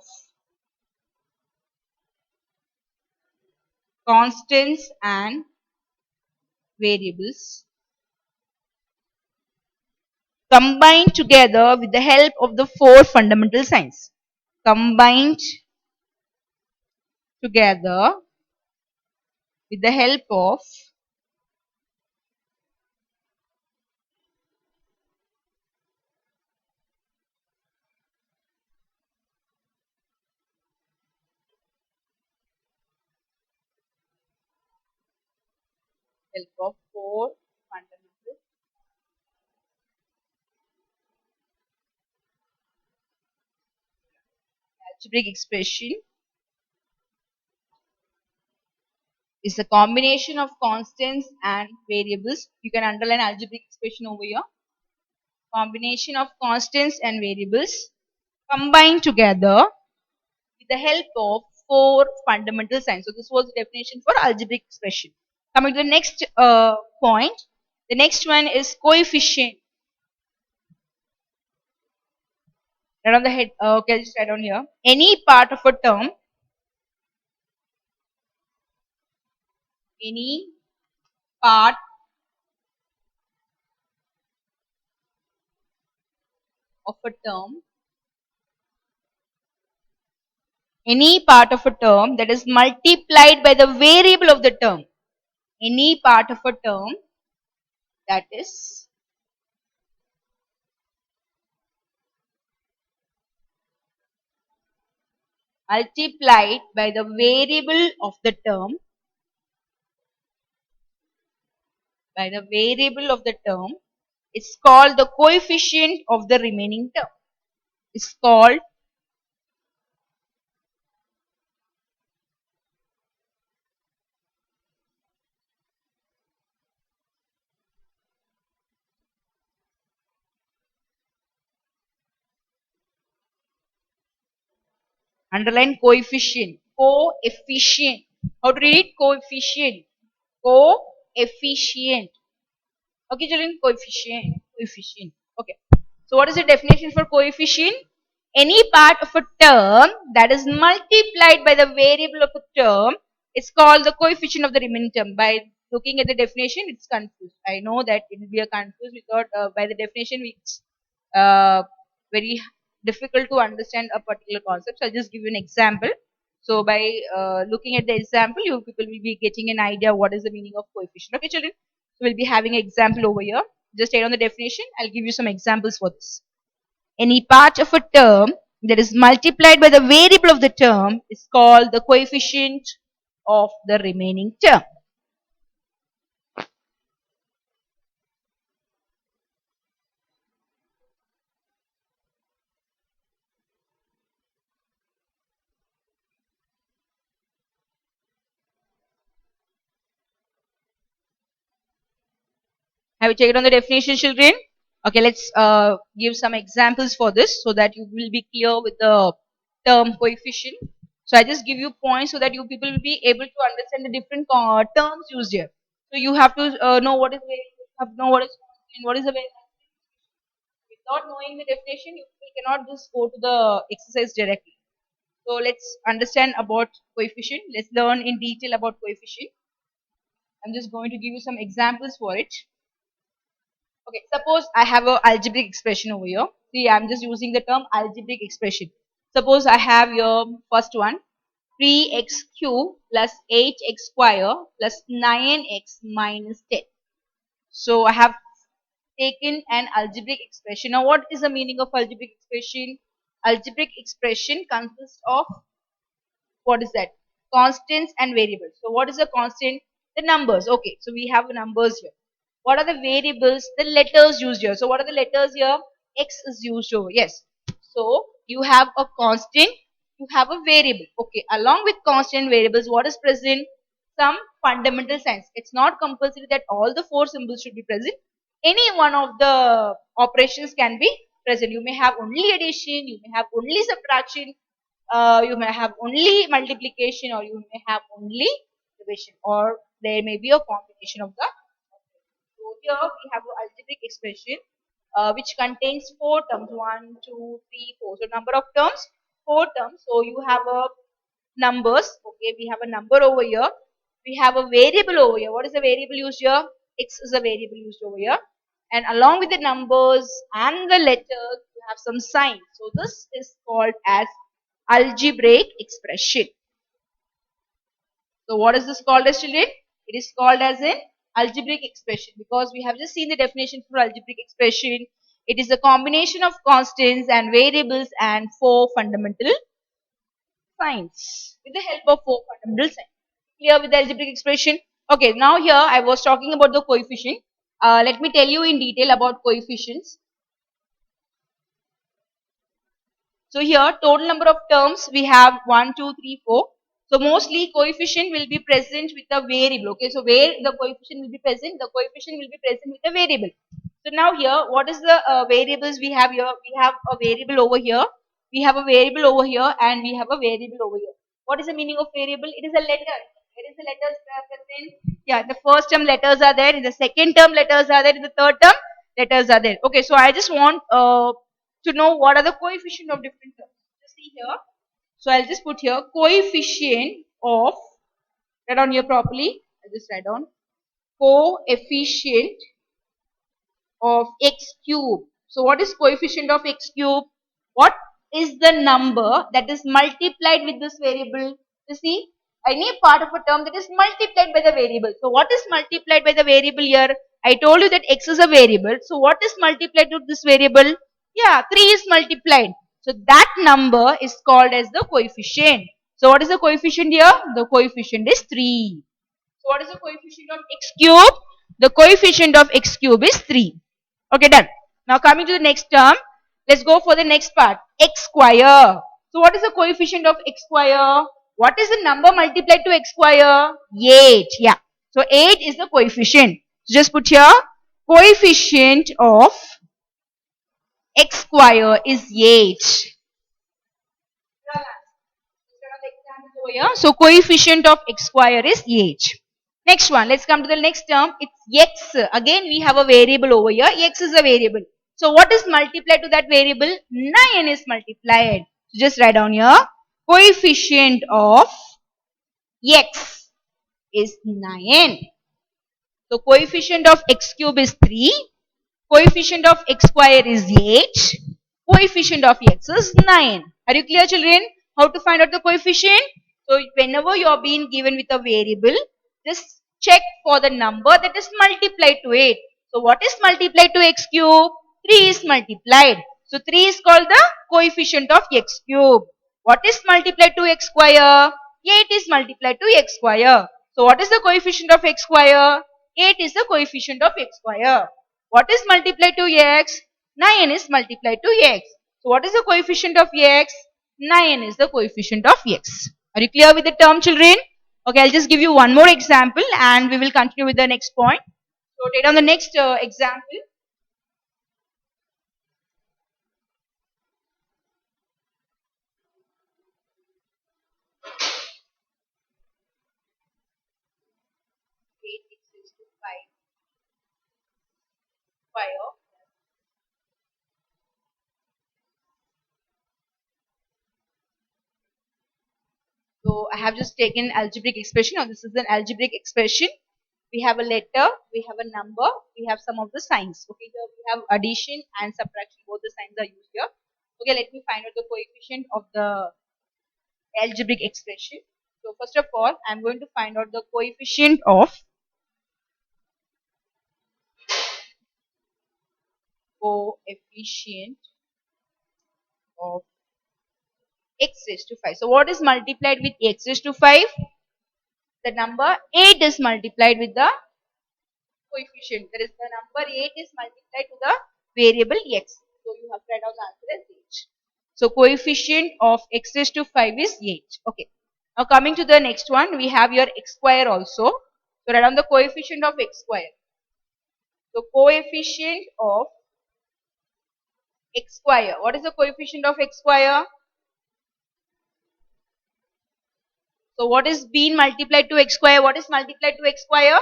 constants and variables combined together with the help of the four fundamental signs. Combined together with the help of four fundamental algebraic expression is a combination of constants and variables. You can underline algebraic expression over here. Combination of constants and variables combined together with the help of four fundamental signs. So this was the definition for algebraic expression. Coming to the next point, the next one is coefficient. Right on the head. Okay, just write down here. Any part of a term, any part of a term, any part of a term that is multiplied by the variable of the term. Any part of a term that is multiplied by the variable of the term, is called the coefficient of the remaining term. It's called underline coefficient. Coefficient. How to read? Coefficient. Coefficient. Okay, children, coefficient. Coefficient. Okay. So what is the definition for coefficient? Any part of a term that is multiplied by the variable of a term is called the coefficient of the remaining term. By looking at the definition, it's confused. I know that it will be a confused because by the definition it's very difficult to understand a particular concept. So I'll just give you an example. So by looking at the example, you people will be getting an idea what is the meaning of coefficient. Okay, children. So we'll be having an example over here. Just write on the definition. I'll give you some examples for this. Any part of a term that is multiplied by the variable of the term is called the coefficient of the remaining term. Have you checked on the definition, children? Okay, let's give some examples for this so that you will be clear with the term coefficient. So I just give you points so that you people will be able to understand the different terms used here. So you have to know what is variable, you have to know what is constant, what is a variable. Without knowing the definition, you people cannot just go to the exercise directly. So let's understand about coefficient. Let's learn in detail about coefficient. I'm just going to give you some examples for it. Okay, suppose I have a algebraic expression over here. See, I'm just using the term algebraic expression. Suppose I have your first one, 3x cube plus 8x square plus 9x minus 10. So I have taken an algebraic expression. Now what is the meaning of algebraic expression? Algebraic expression consists of, what is that? Constants and variables. So what is a constant? The numbers. Okay, so we have numbers here. What are the variables? The letters used here. So what are the letters here? X is used over. Yes. So you have a constant, you have a variable. Okay, along with constant variables, what is present? Some fundamental signs. It's not compulsory that all the four symbols should be present. Any one of the operations can be present. You may have only addition, you may have only subtraction, you may have only multiplication, or you may have only division, or there may be a combination of the. So here we have an algebraic expression which contains four terms, 1, 2, 3, 4. So number of terms, four terms. So you have a numbers. Okay, we have a number over here. We have a variable over here. What is the variable used here? X is a variable used over here. And along with the numbers and the letters, you have some signs. So this is called as algebraic expression. So what is this called as, children? It is called as an algebraic expression because we have just seen the definition for algebraic expression. It is a combination of constants and variables and four fundamental signs. With the help of four fundamental signs. Clear with the algebraic expression? Okay, now here I was talking about the coefficient. Let me tell you in detail about coefficients. So here total number of terms we have 1, 2, 3, 4. So mostly coefficient will be present with a variable. Okay, so where the coefficient will be present, the coefficient will be present with a variable. So now here, what is the variables we have here? We have a variable over here. We have a variable over here, and we have a variable over here. What is the meaning of variable? It is a letter. Where is the letters present? Yeah, the first term letters are there. In the second term letters are there. In the third term letters are there. Okay, so I just want to know what are the coefficient of different terms. Just see here. So I'll just put here coefficient of, write down here properly. I'll just write down coefficient of x cube. So what is coefficient of x cube? What is the number that is multiplied with this variable? You see, any part of a term that is multiplied by the variable. So what is multiplied by the variable here? I told you that x is a variable. So what is multiplied with this variable? Yeah, 3 is multiplied. So that number is called as the coefficient. So what is the coefficient here? The coefficient is 3. So what is the coefficient of x cube? The coefficient of x cube is 3. Okay, done. Now coming to the next term, let's go for the next part. X square. So what is the coefficient of x square? What is the number multiplied to x square? 8. Yeah. So 8 is the coefficient. So just put here coefficient of x square is 8. So coefficient of x square is 8. Next one, let's come to the next term. It's x. Again, we have a variable over here. X is a variable. So what is multiplied to that variable? 9 is multiplied. So just write down here. Coefficient of x is 9. So coefficient of x cube is 3. Coefficient of x square is 8. Coefficient of x is 9. Are you clear, children? How to find out the coefficient? So whenever you are being given with a variable, just check for the number that is multiplied to it. So what is multiplied to x cube? 3 is multiplied. So 3 is called the coefficient of x cube. What is multiplied to x square? 8 is multiplied to x square. So what is the coefficient of x square? 8 is the coefficient of x square. What is multiplied to x? 9 is multiplied to x. So what is the coefficient of x? 9 is the coefficient of x. Are you clear with the term, children? Okay, I'll just give you one more example and we will continue with the next point. So take down the next example. Eight x is to 5 square. So I have just taken algebraic expression. Now this is an algebraic expression. We have a letter, we have a number, we have some of the signs. Okay, here we have addition and subtraction. Both the signs are used here. Okay, let me find out the coefficient of the algebraic expression. So first of all, I'm going to find out the coefficient of x raised to 5. So what is multiplied with x raised to 5? The number 8 is multiplied with the coefficient. That is the number 8 is multiplied to the variable x. So you have to write down the answer as 8. So coefficient of x raised to 5 is 8. Okay. Now coming to the next one, we have your x square also. So write down the coefficient of x square. So coefficient of x square. What is the coefficient of x square? So what is being multiplied to x square? What is multiplied to x square?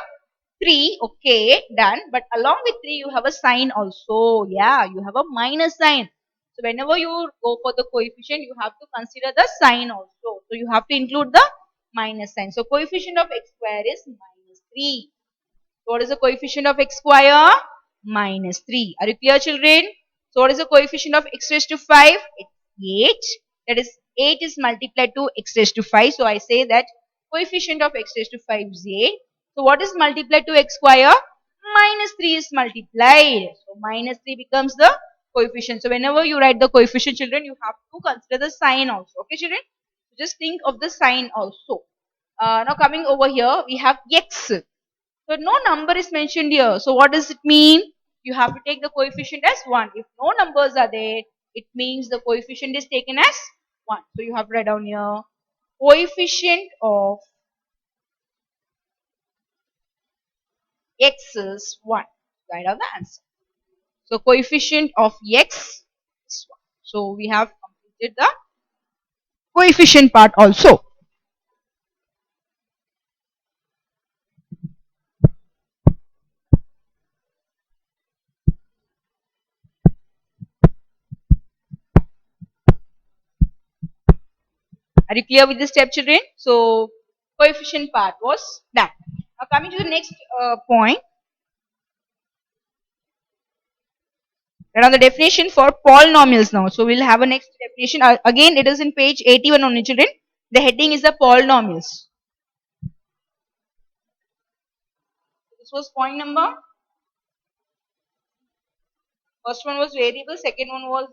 3. Okay, done. But along with 3, you have a sign also. Yeah, you have a minus sign. So whenever you go for the coefficient, you have to consider the sign also. So you have to include the minus sign. So coefficient of x square is minus 3. So what is the coefficient of x square? Minus 3. Are you clear, children? So what is the coefficient of x raised to 5? It's 8. That is 8 is multiplied to x raised to 5. So I say that coefficient of x raised to 5 is 8. So what is multiplied to x square? Minus 3 is multiplied. So minus 3 becomes the coefficient. So whenever you write the coefficient, children, you have to consider the sign also. Okay, children? Just think of the sign also. Now coming over here, we have x. So no number is mentioned here. So what does it mean? You have to take the coefficient as 1. If no numbers are there, it means the coefficient is taken as 1. So you have to write down here coefficient of x is 1. Write down the answer. So coefficient of x is 1. So we have completed the coefficient part also. Are you clear with this step, children? So coefficient part was done. Now coming to the next point. And on the definition for polynomials now. So we'll have a next definition. Again, it is in page 81 only, children. The heading is the polynomials. This was point number. First one was variable, second one was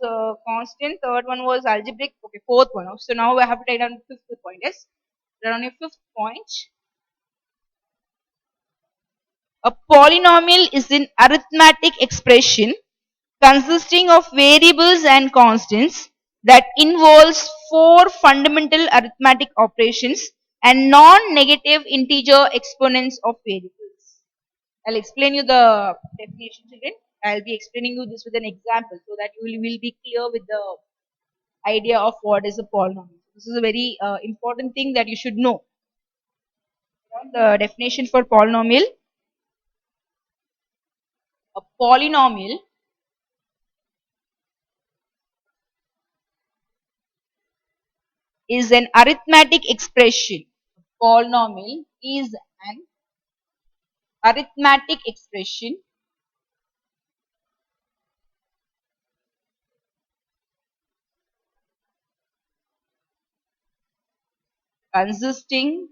constant, third one was algebraic. Okay, fourth one. So now I have to take down the fifth point. Yes, write down your fifth point. A polynomial is an arithmetic expression consisting of variables and constants that involves four fundamental arithmetic operations and non-negative integer exponents of variables. I'll explain you the definition, children. I'll be explaining you this with an example so that you will be clear with the idea of what is a polynomial. This is a very important thing that you should know. The definition for polynomial. A polynomial is an arithmetic expression. Polynomial is an arithmetic expression consisting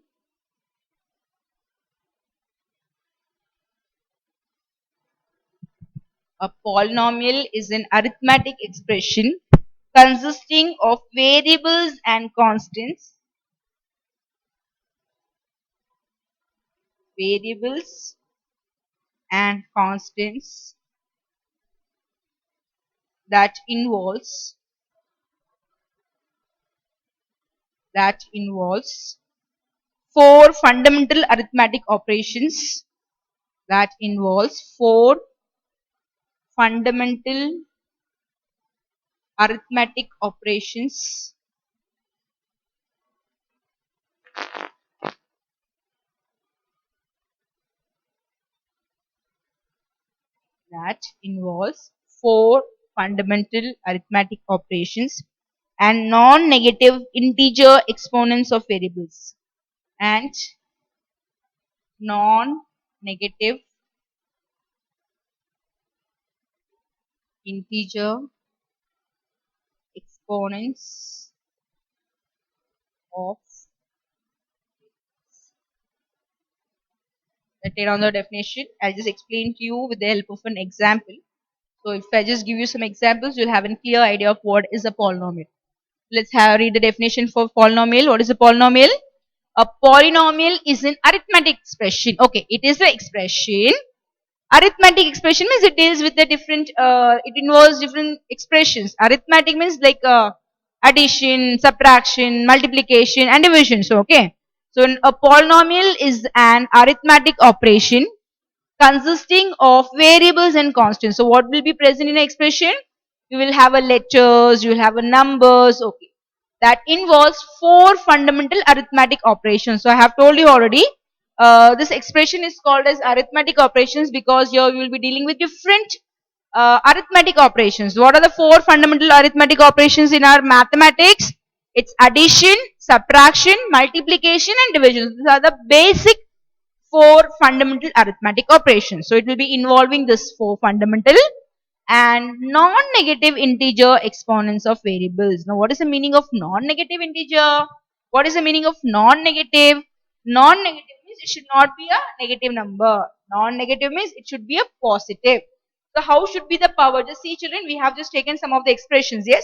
A polynomial is an arithmetic expression consisting of variables and constants, variables and constants that involves four fundamental arithmetic operations, that involves four fundamental arithmetic operations that involves four fundamental arithmetic operations and non-negative integer exponents of variables, and non-negative integer exponents of. Let's take on the definition. I'll just explain to you with the help of an example. So if I just give you some examples, you'll have a clear idea of what is a polynomial. Let's read the definition for polynomial. What is a polynomial? A polynomial is an arithmetic expression. Okay, it is the expression. Arithmetic expression means it deals with the different, it involves different expressions. Arithmetic means like addition, subtraction, multiplication and division. So, okay. So, a polynomial is an arithmetic operation consisting of variables and constants. So, what will be present in an expression? You will have a letters, you will have a numbers, okay. That involves four fundamental arithmetic operations. So, I have told you already, this expression is called as arithmetic operations because here you will be dealing with different arithmetic operations. What are the four fundamental arithmetic operations in our mathematics? It's addition, subtraction, multiplication and division. These are the basic four fundamental arithmetic operations. So it will be involving this four fundamental and non-negative integer exponents of variables. Now what is the meaning of non-negative integer? What is the meaning of non-negative? Non-negative means it should not be a negative number. Non-negative means it should be a positive. So how should be the power? Just see children, we have just taken some of the expressions, yes.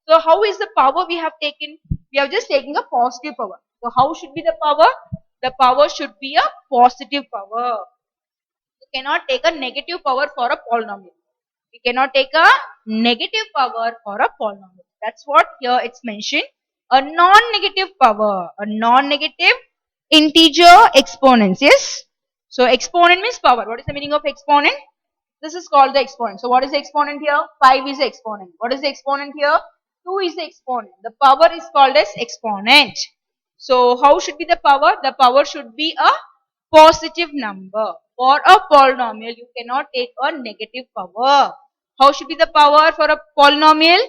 So how is the power we have taken? We have just taken a positive power. So how should be the power? The power should be a positive power. You cannot take a negative power for a polynomial. You cannot take a negative power for a polynomial. That's what here it's mentioned. A non-negative power. A non-negative integer exponents. Yes. So exponent means power. What is the meaning of exponent? This is called the exponent. So what is the exponent here? 5 is the exponent. What is the exponent here? 2 is the exponent. The power is called as exponent. So how should be the power? The power should be a positive number. For a polynomial, you cannot take a negative power. How should be the power for a polynomial?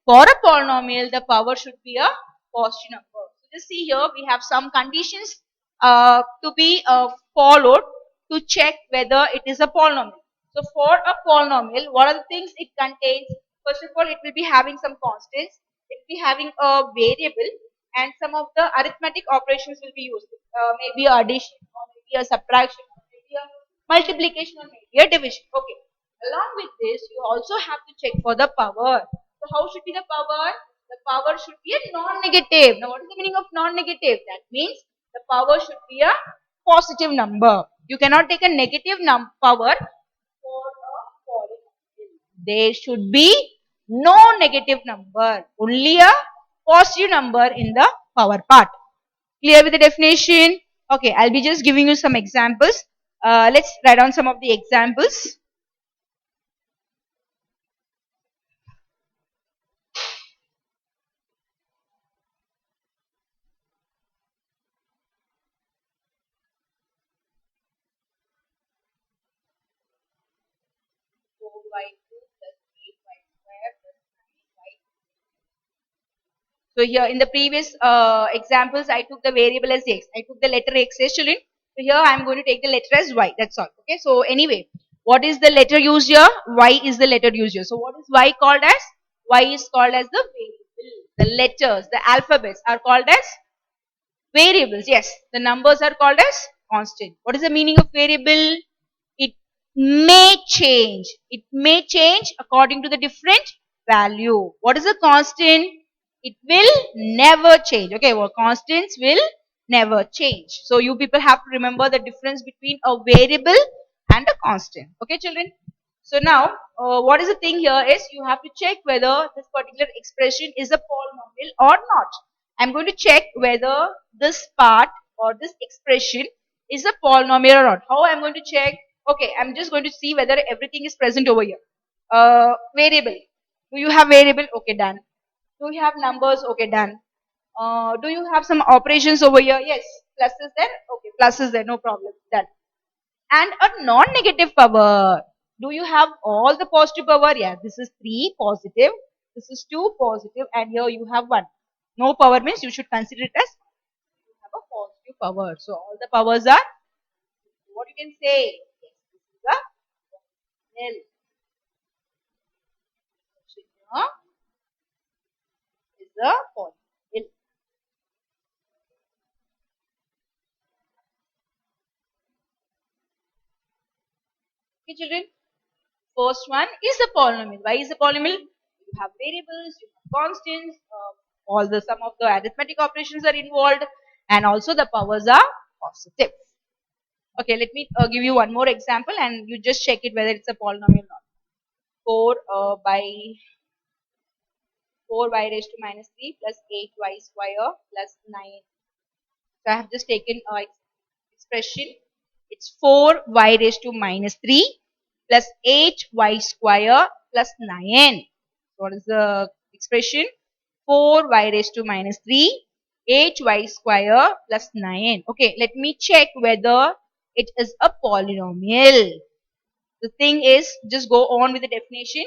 For a polynomial, the power should be a positive number. So just see here, we have some conditions to be followed to check whether it is a polynomial. So for a polynomial, what are the things it contains? First of all, it will be having some constants. It will be having a variable and some of the arithmetic operations will be used. Maybe addition or maybe a subtraction or maybe a multiplication or maybe a division. Okay. Along with this, you also have to check for the power. So how should be the power? The power should be a non-negative. Now what is the meaning of non-negative? That means the power should be a positive number. You cannot take a negative power for a polynomial. There should be no negative number, only a positive number in the power part. Clear with the definition? Okay, I'll be just giving you some examples. Let's write down some of the examples. So here in the previous examples, I took the variable as x. I took the letter x as children. So here I am going to take the letter as y. That's all. Okay. So anyway, what is the letter used here? Y is the letter used here. So what is y called as? Y is called as the variable. The letters, the alphabets are called as variables. Yes. The numbers are called as constant. What is the meaning of variable? It may change. It may change according to the different value. What is a constant? It will never change. Okay, well, constants will never change. So you people have to remember the difference between a variable and a constant. Okay, children. So now, what is the thing here is you have to check whether this particular expression is a polynomial or not. I'm going to check whether this part or this expression is a polynomial or not. How I'm going to check? Okay, I'm just going to see whether everything is present over here. Variable. Do you have variable? Okay, done. Do you have numbers? Okay, done. Do you have some operations over here? Yes. Plus is there? Okay, plus is there. No problem. Done. And a non-negative power. Do you have all the positive power? Yeah, this is 3 positive. This is 2 positive, and here you have 1. No power means you should consider it as you have a positive power. So all the powers are what you can say. Yes, this is a nil. Here is a polynomial. Okay, children. First one is a polynomial. Why is a polynomial? You have variables, you have constants, all the sum of the arithmetic operations are involved, and also the powers are positive. Okay, let me give you one more example, and you just check it whether it's a polynomial or not. 4 by 4y raised to minus 3 plus 8y square plus 9. So I have just taken expression. It's 4y raised to minus 3 plus 8y square plus 9. What is the expression? 4y raised to minus 3, 8y square plus 9. Okay, let me check whether it is a polynomial. The thing is, just go on with the definition.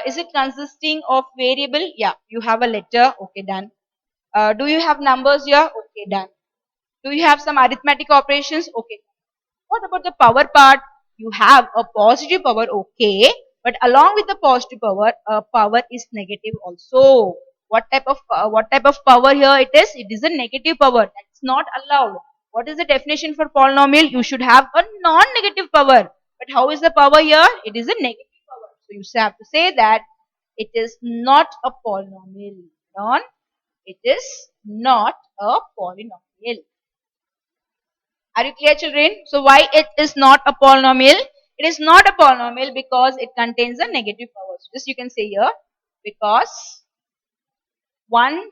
Is it consisting of variable? Yeah, you have a letter. Okay, done. Do you have numbers here? Okay, done. Do you have some arithmetic operations? Okay. What about the power part? You have a positive power, okay, but along with the positive power, power is negative also. What type of power here it is? It is a negative power. That's not allowed. What is the definition for polynomial? You should have a non-negative power. But how is the power here? It is a negative power. So you have to say that it is not a polynomial. Non, it is not a polynomial. Are you clear, children? So why it is not a polynomial? It is not a polynomial because it contains a negative power. So just you can say here because one,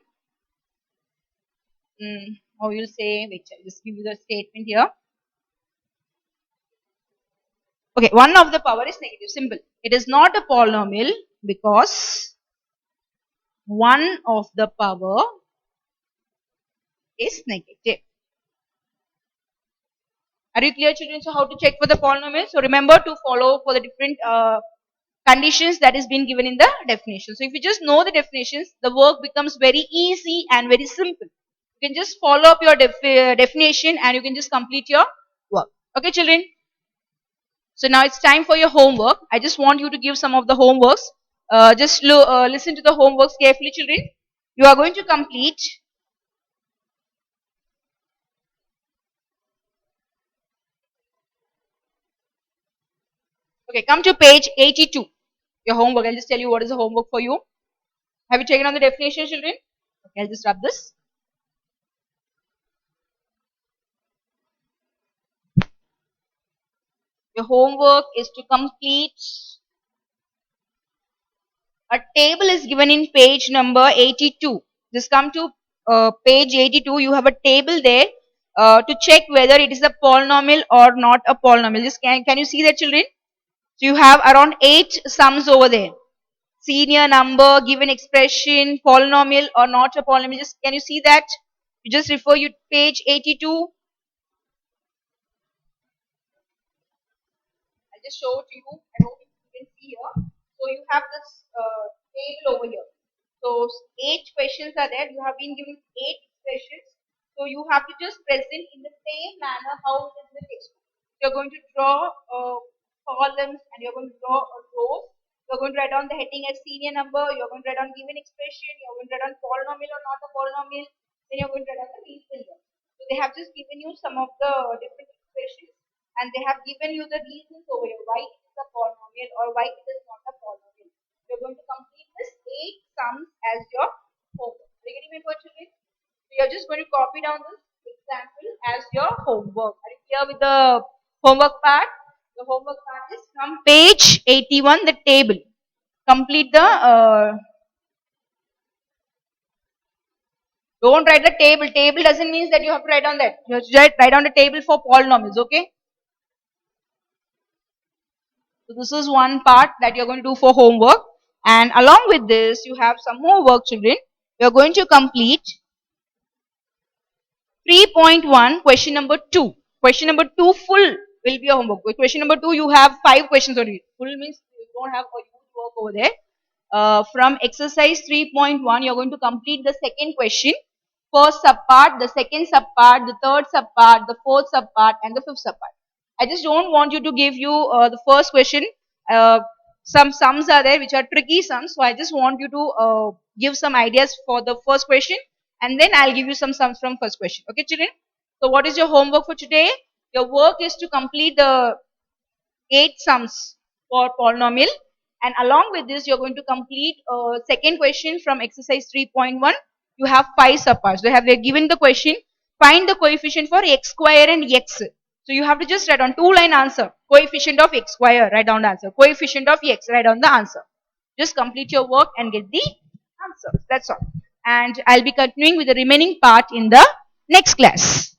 how you'll say, wait, I'll just give you the statement here. Okay, one of the power is negative, simple. It is not a polynomial because one of the power is negative. Are you clear, children? So how to check for the polynomial? So remember to follow for the different conditions that is being given in the definition. So if you just know the definitions, the work becomes very easy and very simple. You can just follow up your definition and you can just complete your work. Okay, children? So now it's time for your homework. I just want you to give some of the homeworks. Just listen to the homeworks carefully, children. You are going to complete. Okay, come to page 82. Your homework. I'll just tell you what is the homework for you. Have you taken on the definition, children? Okay, I'll just rub this. Your homework is to complete a table is given in page number 82. Just come to page 82. You have a table there to check whether it is a polynomial or not a polynomial. Just can you see that, children? So you have around 8 sums over there. Senior number, given expression, polynomial or not a polynomial. Just can you see that? You just refer you page 82. I'll just show it to you. I hope you can see here. So you have this table over here. So 8 questions are there. You have been given 8 questions. So you have to just present in the same manner how it is in the textbook. You're going to draw columns and you're going to draw rows. You're going to write down the heading as senior number. You're going to write down given expression. You're going to write down polynomial or not a polynomial. Then you're going to write down the reason here. So they have just given you some of the different expressions. and they have given you the reasons over here why it is a polynomial or why it is not a polynomial. You're going to complete this 8 sums as your homework. Are you getting my point, children? So you're just going to copy down this example as your homework. Are you clear with the homework part? The homework part is from page 81, the table. Complete the don't write the table. Table doesn't mean that you have to write on that. You have to write on the table for polynomials, okay? So this is one part that you're going to do for homework. And along with this, you have some more work, children. You're going to complete 3.1, question number 2. Question number 2 full will be a homework. With question number 2, you have 5 questions only. Full means you don't have a huge work over there. From exercise 3.1, you're going to complete the second question, first subpart, the second subpart, the third subpart, the fourth subpart, and the fifth subpart. I just don't want you to give you the first question. Uh, some sums are there which are tricky sums, so I just want you to give some ideas for the first question, and then I'll give you some sums from first question. Okay, children? So what is your homework for today? Your work is to complete the 8 sums for polynomial, and along with this you're going to complete second question from exercise 3.1. You have 5 subparts. They're given the question, find the coefficient for x square and x. So you have to just write on 2-line answer, coefficient of x square, write down the answer, coefficient of x, write down the answer. Just complete your work and get the answer. That's all, and I'll be continuing with the remaining part in the next class.